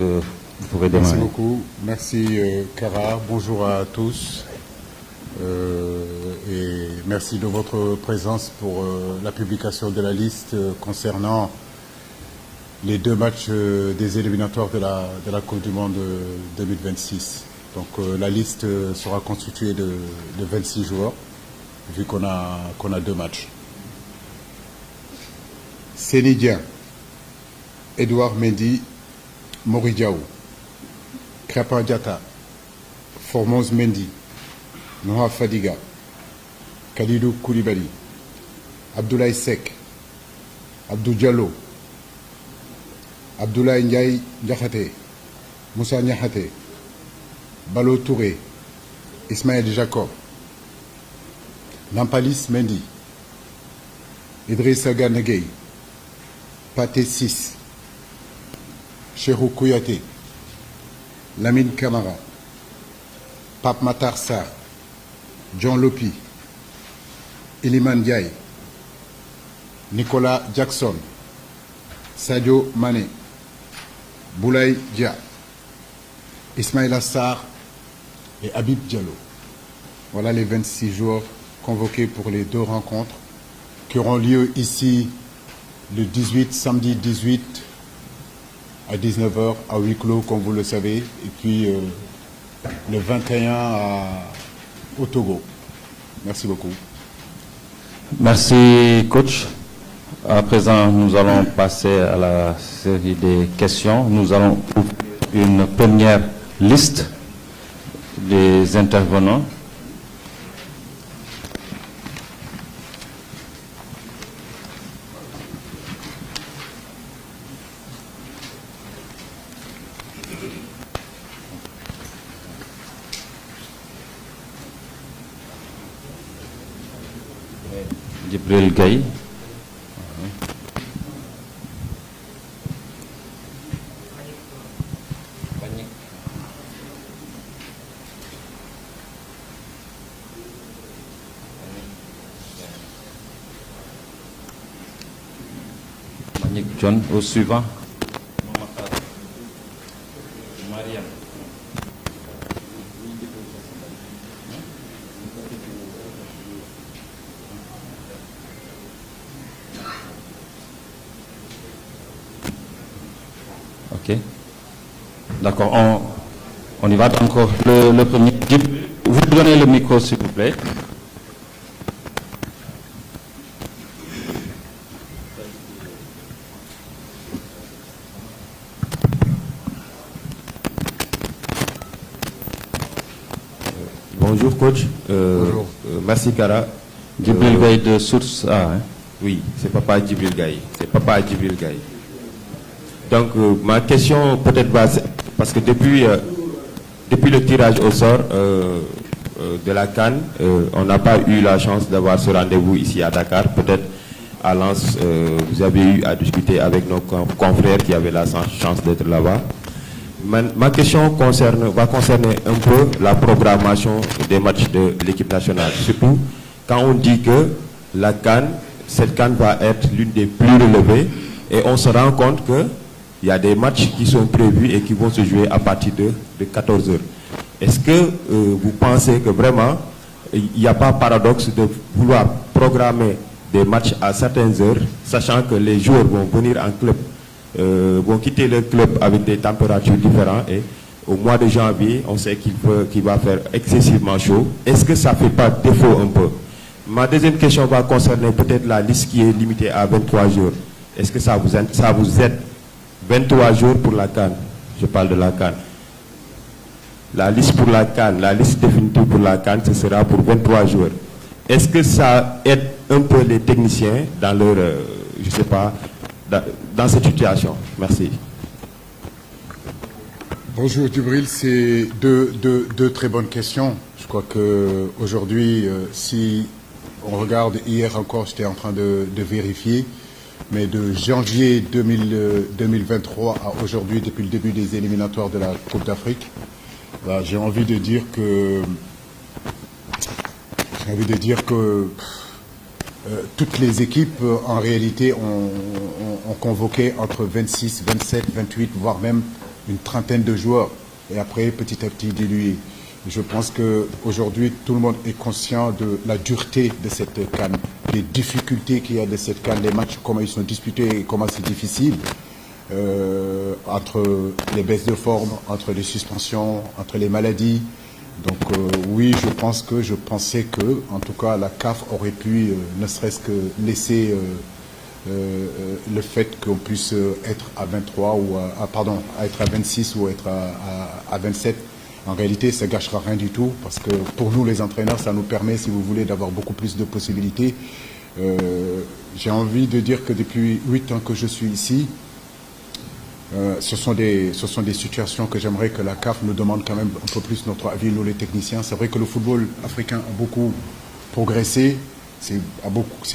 Vous pouvez démarrer. Merci beaucoup. Merci Kara. Bonjour à tous. Et merci de votre présence pour la publication de la liste concernant les deux matchs des éliminatoires de la Coupe du Monde 2026. Donc la liste sera constituée de 26 joueurs, vu qu'on a deux matchs. Sénidien, Edouard Mendy, Mori Diaw, Krépin Diatta, Formose Mendy, Noah Fadiga, Kalidou Koulibaly, Abdoulaye Seck, Abdou Diallo, Abdoulaye Ndiaye Diakhaté, Moussa Niakhaté, Balo Touré, Ismaël Jacob, Nampalis Mendy, Idrissa Gana Gueye, Pathé Ciss, Cheikhou Kouyaté, Lamine Camara, Pape Matar Sarr, John Lopi, Iliman Ndiaye, Nicolas Jackson, Sadio Mané, Boulaye Dia, Ismaïla Sarr et Habib Diallo. Voilà les 26 joueurs convoqués pour les deux rencontres qui auront lieu ici le 18, samedi 18 à 19h à huis clos, comme vous le savez, et puis le 21 au Togo. Merci beaucoup. Merci, coach. À présent, nous allons passer à la série des questions. Nous allons ouvrir une première liste des intervenants. Djibril Gaye. Manick John au suivant. Mariam. Ok. D'accord, on y va encore. Le premier. Vous donnez le micro, s'il vous plaît. Bonjour coach. Bonjour. Merci Kara. Djibril Gaye de Source A. Hein? Oui, c'est Papa Djibril Gaye. C'est Papa Djibril Gaye. Donc ma question peut-être va, parce que depuis le tirage au sort de la CAN, on n'a pas eu la chance d'avoir ce rendez-vous ici à Dakar. Peut-être à Lens, vous avez eu à discuter avec nos confrères qui avaient la chance d'être là-bas. Ma question va concerner un peu la programmation des matchs de l'équipe nationale. Surtout quand on dit que la CAN, cette CAN va être l'une des plus relevées et on se rend compte qu'il y a des matchs qui sont prévus et qui vont se jouer à partir de 14h. Est-ce que vous pensez que vraiment il n'y a pas paradoxe de vouloir programmer des matchs à certaines heures, sachant que les joueurs vont venir en club, vont quitter leur club avec des températures différentes et au mois de janvier, on sait qu'il va faire excessivement chaud. Est-ce que ça ne fait pas défaut un peu? Ma deuxième question va concerner peut-être la liste qui est limitée à 23 jours. Est-ce que ça vous aide 23 jours pour la CAN? Je parle de la CAN. La liste pour la CAN, la liste définitive pour la CAN, ce sera pour 23 jours. Est-ce que ça aide un peu les techniciens dans leur, je ne sais pas, dans cette situation? Merci. Bonjour Djibril, c'est deux très bonnes questions. Je crois qu'aujourd'hui, si on regarde, hier encore, j'étais en train de vérifier, mais de janvier 2023 à aujourd'hui, depuis le début des éliminatoires de la Coupe d'Afrique, j'ai envie de dire que toutes les équipes, en réalité, ont convoqué entre 26, 27, 28, voire même une trentaine de joueurs et après petit à petit diluer. Je pense qu'aujourd'hui, tout le monde est conscient de la dureté de cette CAN, des difficultés qu'il y a de cette CAN, les matchs, comment ils sont disputés et comment c'est difficile, entre les baisses de forme, entre les suspensions, entre les maladies. Donc oui, je pensais que, en tout cas, la CAF aurait pu, ne serait-ce que laisser le fait qu'on puisse être à 23 ou être à 26 ou être à 27. En réalité, ça ne gâchera rien du tout parce que pour nous, les entraîneurs, ça nous permet, si vous voulez, d'avoir beaucoup plus de possibilités. J'ai envie de dire que depuis 8 ans que je suis ici, ce sont des situations que j'aimerais que la CAF nous demande quand même un peu plus notre avis, nous les techniciens. C'est vrai que le football africain a beaucoup progressé, c'est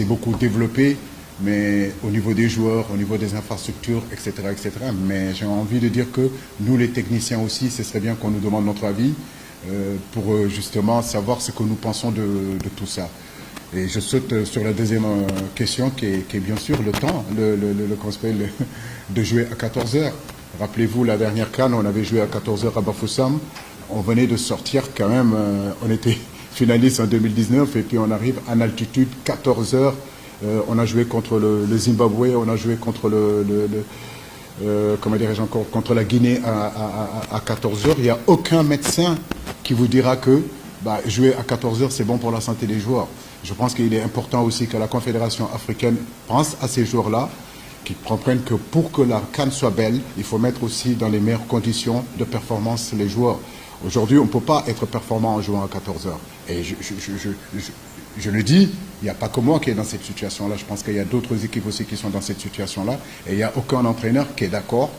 beaucoup développé, mais au niveau des joueurs, au niveau des infrastructures, etc., etc. Mais j'ai envie de dire que nous, les techniciens aussi, ce serait bien qu'on nous demande notre avis pour justement savoir ce que nous pensons de tout ça. Et je saute sur la deuxième question qui est bien sûr le temps, le conseil de jouer à 14 heures. Rappelez-vous, la dernière CAN, on avait joué à 14 heures à Bafoussam. On venait de sortir quand même, on était finaliste en 2019 et puis on arrive en altitude, 14 heures. On a joué contre le Zimbabwe, on a joué contre comment dirais-je encore, contre la Guinée à 14 heures. Il n'y a aucun médecin qui vous dira que jouer à 14 heures, c'est bon pour la santé des joueurs. Je pense qu'il est important aussi que la Confédération africaine pense à ces joueurs-là, qu'ils comprennent que pour que la CAN soit belle, il faut mettre aussi dans les meilleures conditions de performance les joueurs. Aujourd'hui, on ne peut pas être performant en jouant à 14 heures. Et je le dis, il n'y a pas que moi qui est dans cette situation-là. Je pense qu'il y a d'autres équipes aussi qui sont dans cette situation-là. Et il n'y a aucun entraîneur qui est d'accord,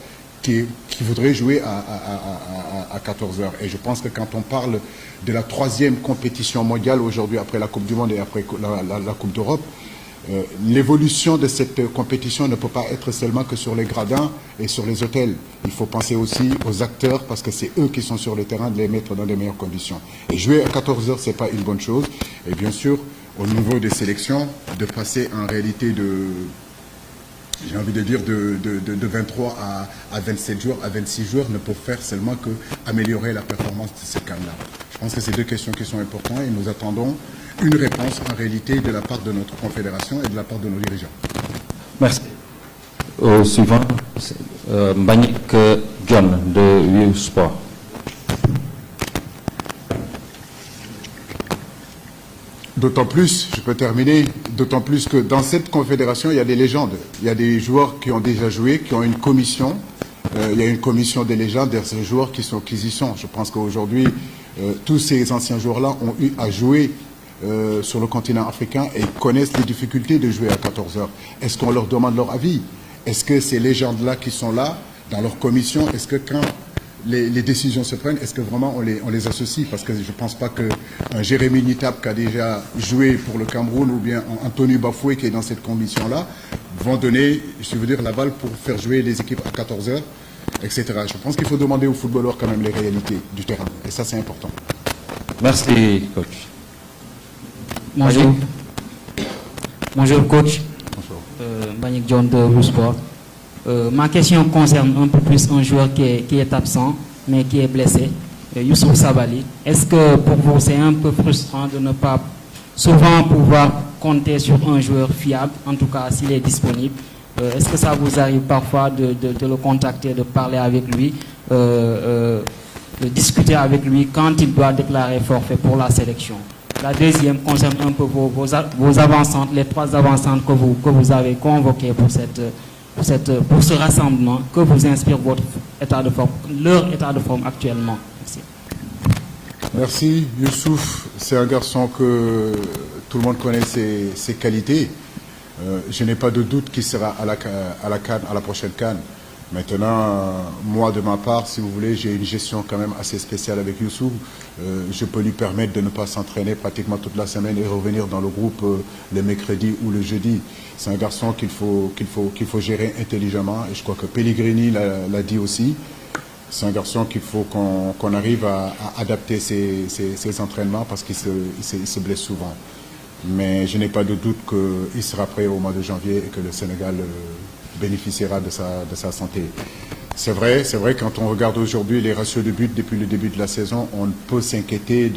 qui voudrait jouer à 14 heures. Et je pense que quand on parle de la 3e compétition mondiale aujourd'hui, après la Coupe du Monde et après la Coupe d'Europe, l'évolution de cette compétition ne peut pas être seulement que sur les gradins et sur les hôtels. Il faut penser aussi aux acteurs parce que c'est eux qui sont sur le terrain de les mettre dans les meilleures conditions. Et jouer à 14 heures, ce n'est pas une bonne chose. Et bien sûr, au niveau des sélections, de passer en réalité j'ai envie de dire de 23 à 27 jours, à 26 jours, ne peut faire seulement qu'améliorer la performance de ces CAN-là. Je pense que c'est deux questions qui sont importantes et nous attendons une réponse en réalité de la part de notre confédération et de la part de nos dirigeants. Merci. Au suivant, Mbagnick John de U Sport. D'autant plus, je peux terminer, d'autant plus que dans cette confédération, il y a des légendes. Il y a des joueurs qui ont déjà joué, qui ont une commission. Il y a une commission des légendes de ces joueurs qui y sont. Je pense qu'aujourd'hui, tous ces anciens joueurs-là ont eu à jouer sur le continent africain et connaissent les difficultés de jouer à 14 heures. Est-ce qu'on leur demande leur avis? Est-ce que ces légendes-là qui sont là, dans leur commission, est-ce que quand les décisions se prennent, est-ce que vraiment on les associe? Parce que je ne pense pas qu'un Jérémy Nitap qui a déjà joué pour le Cameroun ou bien Anthony Bafoué qui est dans cette commission-là vont donner, je veux dire, la balle pour faire jouer les équipes à 14 heures, etc. Je pense qu'il faut demander aux footballeurs quand même les réalités du terrain. Et ça, c'est important. Merci, coach. Bonjour. Bonjour, coach. Bonjour. Mbagnick John de U Sport. Ma question concerne un peu plus un joueur qui est absent, mais qui est blessé, Youssouf Sabaly. Est-ce que pour vous, c'est un peu frustrant de ne pas souvent pouvoir compter sur un joueur fiable, en tout cas s'il est disponible? Est-ce que ça vous arrive parfois de le contacter, de parler avec lui, de discuter avec lui quand il doit déclarer forfait pour la sélection? La deuxième concerne un peu vos avancantes, les 3 avancantes que vous avez convoquées pour ce rassemblement. Que vous inspire votre état de forme, leur état de forme actuellement? Merci. Merci. Youssouf, c'est un garçon que tout le monde connaît ses qualités. Je n'ai pas de doute qu'il sera à la prochaine CAN. Maintenant, moi de ma part, si vous voulez, j'ai une gestion quand même assez spéciale avec Youssouf. Je peux lui permettre de ne pas s'entraîner pratiquement toute la semaine et revenir dans le groupe le mercredi ou le jeudi. C'est un garçon qu'il faut gérer intelligemment et je crois que Pellegrini l'a dit aussi. C'est un garçon qu'il faut qu'on arrive à adapter ses entraînements parce qu'il se blesse souvent. Mais je n'ai pas de doute qu'il sera prêt au mois de janvier et que le Sénégal bénéficiera de sa santé. C'est vrai, quand on regarde aujourd'hui les ratios de buts depuis le début de la saison, on peut s'inquiéter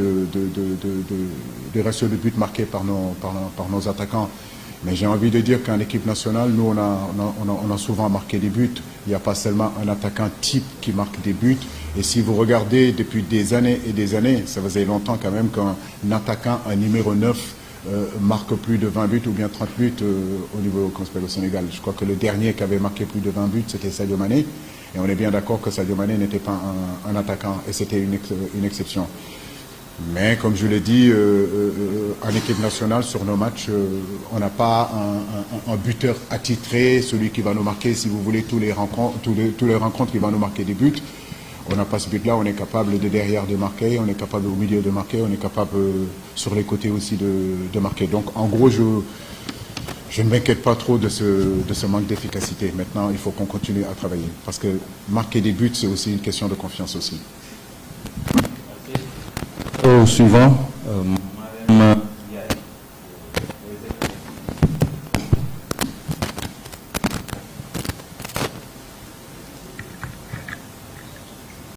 des ratios de buts marqués par nos attaquants. Mais j'ai envie de dire qu'en équipe nationale, nous, on a souvent marqué des buts. Il n'y a pas seulement un attaquant type qui marque des buts. Et si vous regardez depuis des années et des années, ça faisait longtemps quand même qu'un attaquant, un numéro 9, marque plus de 20 buts ou bien 30 buts au niveau qu'on s'appelle au Sénégal. Je crois que le dernier qui avait marqué plus de 20 buts, c'était Sadio Mané. Et on est bien d'accord que Sadio Mané n'était pas un attaquant et c'était une exception. Mais comme je l'ai dit, en équipe nationale, sur nos matchs, on n'a pas un buteur attitré, celui qui va nous marquer, si vous voulez, tous les rencontres qui va nous marquer des buts. On n'a pas ce but-là, on est capable de derrière de marquer, on est capable au milieu de marquer, on est capable sur les côtés aussi de marquer. Donc en gros, je ne m'inquiète pas trop de ce manque d'efficacité. Maintenant, il faut qu'on continue à travailler. Parce que marquer des buts, c'est aussi une question de confiance aussi. Au suivant.